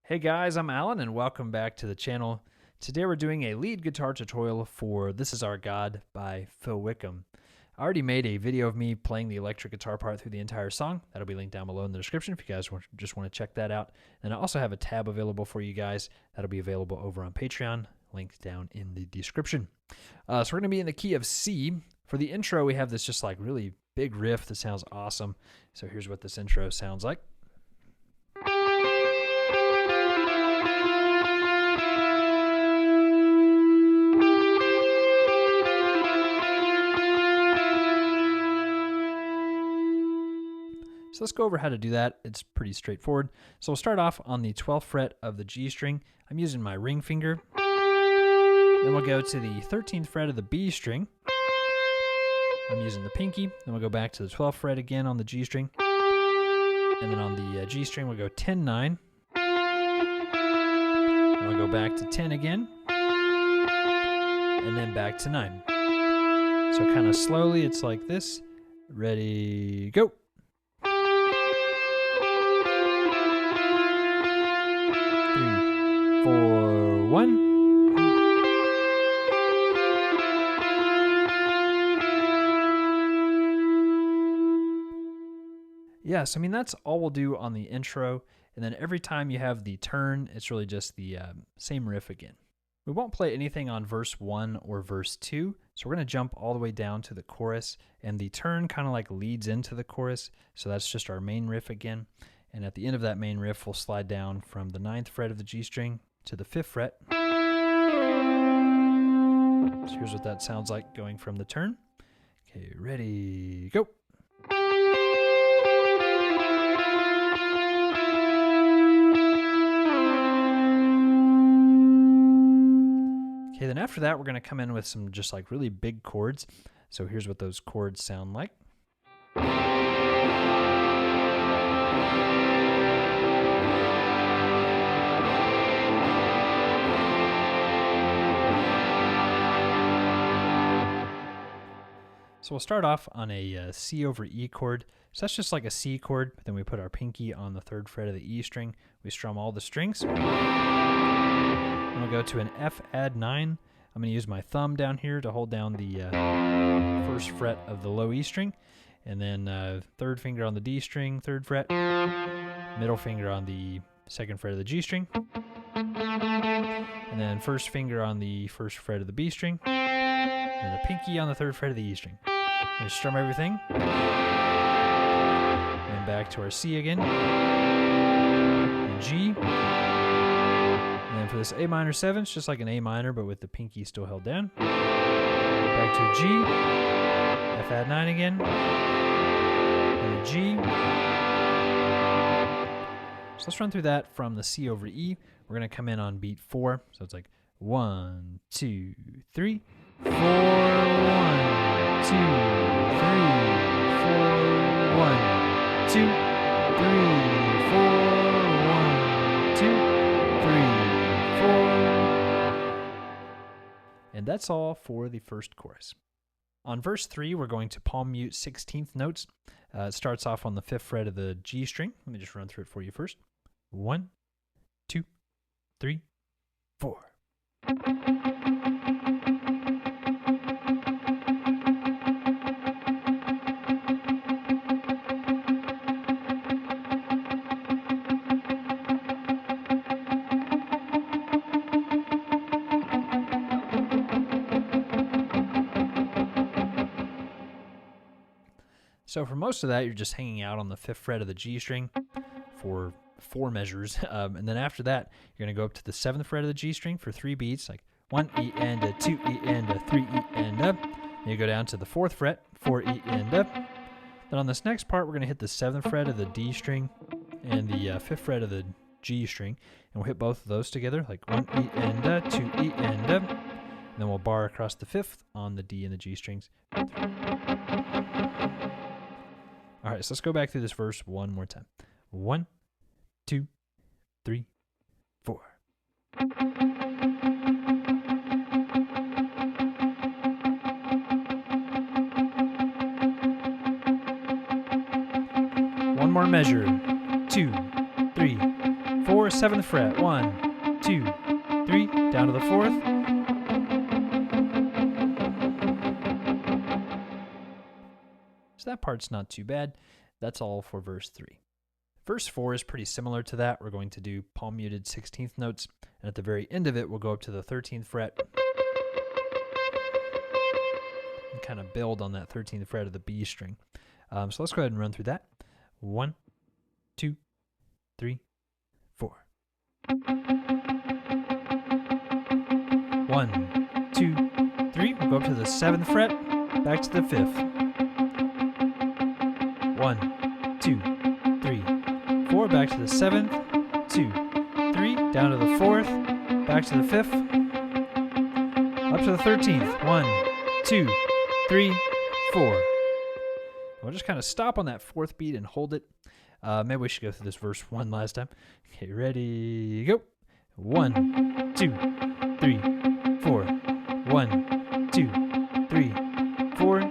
Hey guys, I'm Alan and welcome back to the channel. Today we're doing a lead guitar tutorial for This Is Our God by Phil Wickham. I already made a video of me playing the electric guitar part through the entire song. That'll be linked down below in the description if you guys just want to check that out. And I also have a tab available for you guys. That'll be available over on Patreon, linked down in the description. So we're going to be in the key of C. For the intro, we have this just like really big riff that sounds awesome. So here's what this intro sounds like. So let's go over how to do that. It's pretty straightforward. So we'll start off on the 12th fret of the G string. I'm using my ring finger. Then we'll go to the 13th fret of the B string. I'm using the pinky. Then we'll go back to the 12th fret again on the G string. And then on the G string, we'll go 10, 9. Then we'll go back to 10 again. And then back to 9. So kind of slowly, it's like this. Ready, go. 4, 1. Yes, I mean, that's all we'll do on the intro. And then every time you have the turn, it's really just the same riff again. We won't play anything on verse 1 or verse 2. So we're going to jump all the way down to the chorus. And the turn kind of like leads into the chorus. So that's just our main riff again. And at the end of that main riff, we'll slide down from the 9th fret of the G string to the 5th fret. So here's what that sounds like going from the turn. Okay, ready, go. Okay, then after that, we're going to come in with some just like really big chords. So here's what those chords sound like. So we'll start off on a C over E chord. So that's just like a C chord, but then we put our pinky on the 3rd fret of the E string. We strum all the strings. And we'll go to an F add 9. I'm going to use my thumb down here to hold down the 1st fret of the low E string. And then 3rd finger on the D string, 3rd fret. Middle finger on the 2nd fret of the G string. And then 1st finger on the 1st fret of the B string. And the pinky on the 3rd fret of the E string. And strum everything. And back to our C again. And G. And then for this A minor 7, it's just like an A minor, but with the pinky still held down. Back to a G. F add 9 again. And a G. So let's run through that from the C over E. We're going to come in on beat 4. So it's like 1, 2, 3. 4, 1, 2, 3, 4, 1, 2, 3, 4, 1, 2, 3, 4. And that's all for the first chorus. On verse 3, we're going to palm mute 16th notes. It starts off on the 5th fret of the G string. Let me just run through it for you first. 1, 2, 3, 4. So for most of that, you're just hanging out on the 5th fret of the G string for 4 measures. And then after that, you're going to go up to the 7th fret of the G string for 3 beats, like 1 E and a 2 E and a 3 E and up. Then you go down to the 4th fret, 4 E and up. Then on this next part, we're going to hit the 7th fret of the D string and the 5th fret of the G string. And we'll hit both of those together, like 1 E and a, 2 E and up. And then we'll bar across the 5th on the D and the G strings. All right, so let's go back through this verse one more time. 1, 2, 3, 4. One more measure. 2, 3, 4, 7th fret. 1, 2, 3, down to the 4th. So that part's not too bad. That's all for verse 3. Verse 4 is pretty similar to that. We're going to do palm muted 16th notes, and at the very end of it, we'll go up to the 13th fret and kind of build on that 13th fret of the B string. So let's go ahead and run through that. 1, 2, 3, 4. 1, 2, 3. We'll go up to the 7th fret, back to the 5th. 1, 2, 3, 4. Back to the 7th. 2, 3. Down to the 4th. Back to the 5th. Up to the 13th. 1, 2, 3, 4. We'll just kind of stop on that 4th beat and hold it. Maybe we should go through this verse one last time. Okay, ready, go. 1, 2, 3, 4. 1, 2, 3, 4.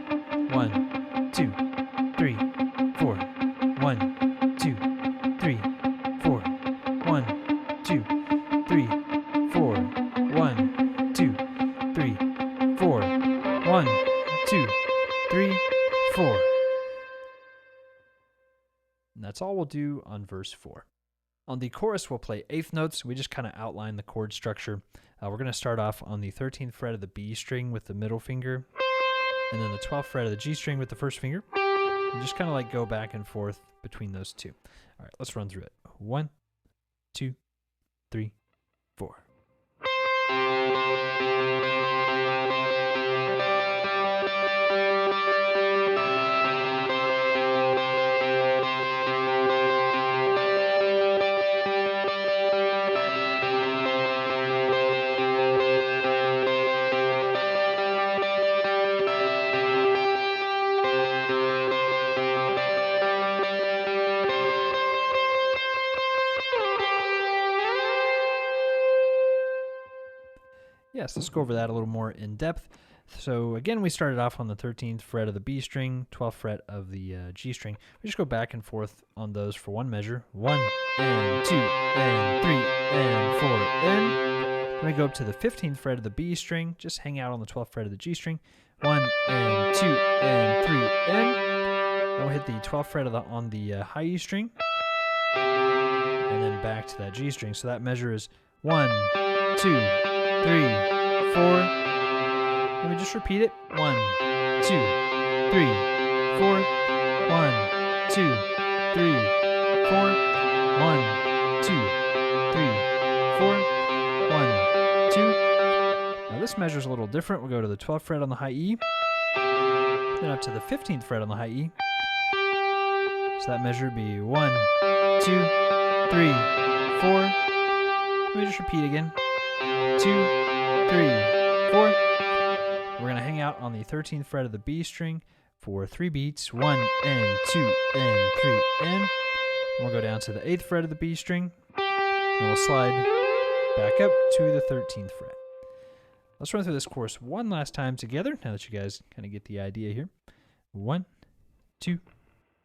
1, 2, 3, 4. 1, 2, 3, 4. 1, 2, 3, 4. 1, 2, 3, 4. 1, 2, 3, 4. And that's all we'll do on verse 4. On the chorus, we'll play eighth notes. We just kind of outline the chord structure. We're going to start off on the 13th fret of the B string with the middle finger, and then the 12th fret of the G string with the first finger. And just kind of like go back and forth between those two. All right, let's run through it. 1, 2, 3, 4. Yes, let's go over that a little more in depth. So again, we started off on the 13th fret of the B string, 12th fret of the G string. We just go back and forth on those for one measure. 1 and 2 and 3 and 4 and. Then we go up to the 15th fret of the B string, just hang out on the 12th fret of the G string. 1 and 2 and 3 and. Then we'll hit the 12th fret on the high E string, and then back to that G string. So that measure is 1, 2, 3, 4. Let me just repeat it. 1, 2, 3, 4. 1, 2, 3, 4. 1, 2, 3, 4. 1, 2. Now this measure is a little different. We'll go to the 12th fret on the high E, then up to the 15th fret on the high E. So that measure would be 1, 2, 3, 4. Let me just repeat again. 2, 3, 4. We're going to hang out on the 13th fret of the B string for 3 beats. 1 and 2 and 3 and. We'll go down to the 8th fret of the B string, and we'll slide back up to the 13th fret. Let's run through this chorus one last time together, now that you guys kind of get the idea here. 1, 2,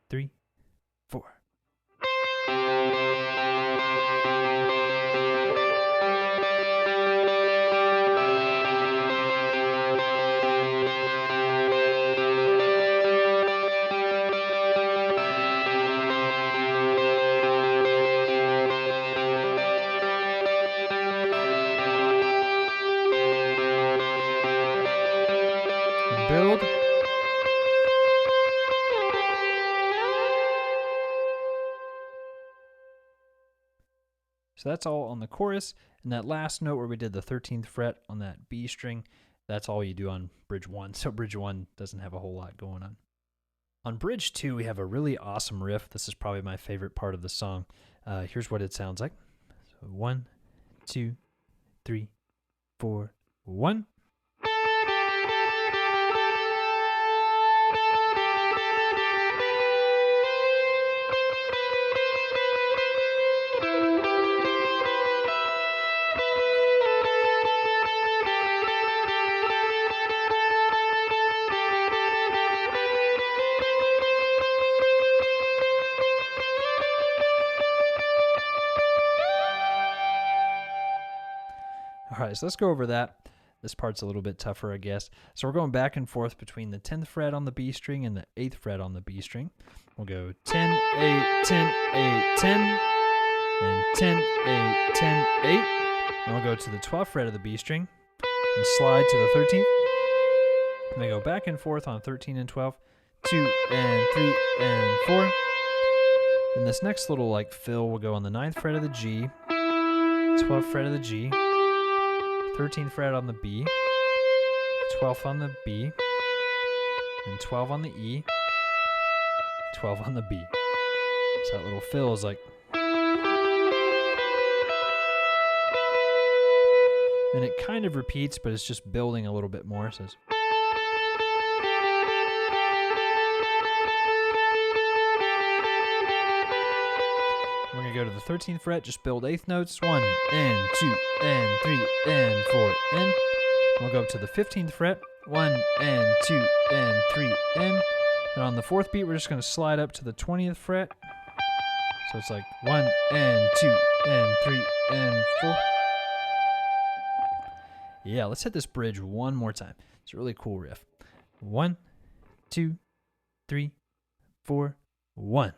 3, 4. Build. So that's all on the chorus, and that last note where we did the 13th fret on that B string, that's all you do on bridge 1. So bridge 1 doesn't have a whole lot going on. On bridge 2, we have a really awesome riff. This is probably my favorite part of the song. Here's what it sounds like. So 1, 2, 3, 4, 1. All right, so let's go over that. This part's a little bit tougher, I guess. So we're going back and forth between the 10th fret on the B string and the 8th fret on the B string. We'll go 10, 8, 10, 8, 10, and 10, 8, 10, 8. Then we'll go to the 12th fret of the B string and slide to the 13th. And then go back and forth on 13 and 12, 2 and 3 and 4. Then this next little like fill will go on the 9th fret of the G, 12th fret of the G, 13th fret on the B, 12th on the B, and 12 on the E, 12 on the B. So that little fill is like. And it kind of repeats, but it's just building a little bit more. So it's. We're going to go to the 13th fret, just build eighth notes. 1 and 2 and 3 and 4 and. We'll go up to the 15th fret. 1 and 2 and 3 and. And on the 4th beat, we're just going to slide up to the 20th fret. So it's like 1 and 2 and 3 and 4. Yeah, let's hit this bridge one more time. It's a really cool riff. 1, 2, 3, 4, 1.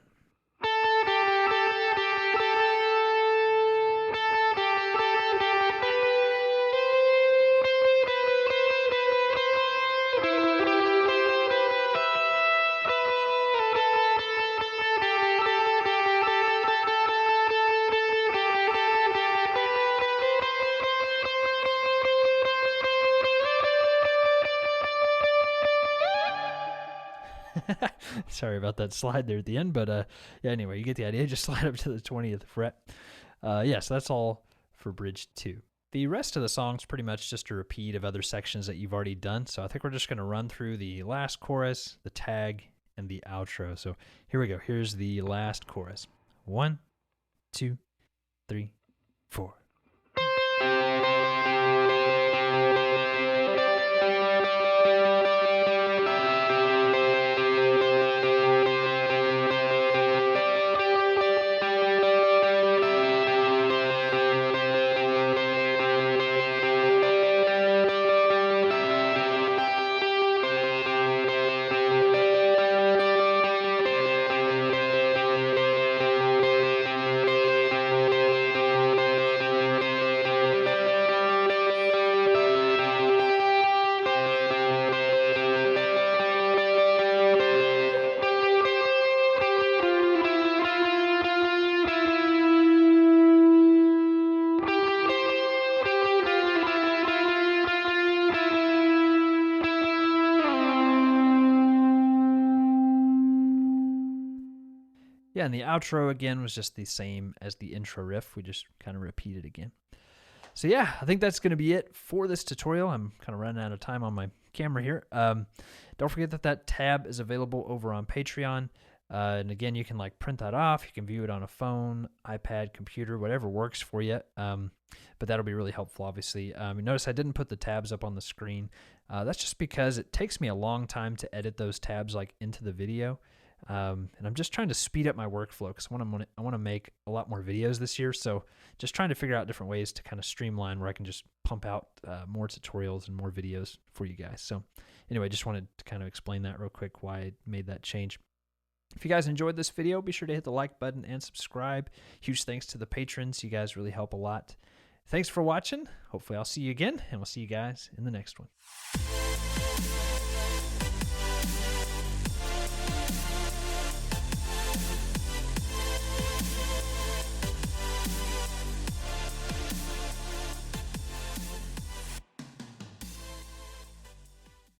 Sorry about that slide there at the end, but yeah, anyway, you get the idea. Just slide up to the 20th fret. Yeah, so that's all for bridge 2. The rest of the song's pretty much just a repeat of other sections that you've already done, so I think we're just going to run through the last chorus, the tag, and the outro. So here we go. Here's the last chorus. 1, 2, 3, 4. Yeah, and the outro again was just the same as the intro riff. We just kind of repeat it again. So yeah, I think that's going to be it for this tutorial. I'm kind of running out of time on my camera here. Don't forget that tab is available over on Patreon. And again, you can like print that off. You can view it on a phone, iPad, computer, whatever works for you. But that'll be really helpful, obviously. You notice I didn't put the tabs up on the screen. That's just because it takes me a long time to edit those tabs like into the video. And I'm just trying to speed up my workflow because I want to make a lot more videos this year. So just trying to figure out different ways to kind of streamline where I can just pump out more tutorials and more videos for you guys. So anyway, just wanted to kind of explain that real quick, why I made that change. If you guys enjoyed this video, be sure to hit the like button and subscribe. Huge thanks to the patrons. You guys really help a lot. Thanks for watching. Hopefully I'll see you again, and we'll see you guys in the next one.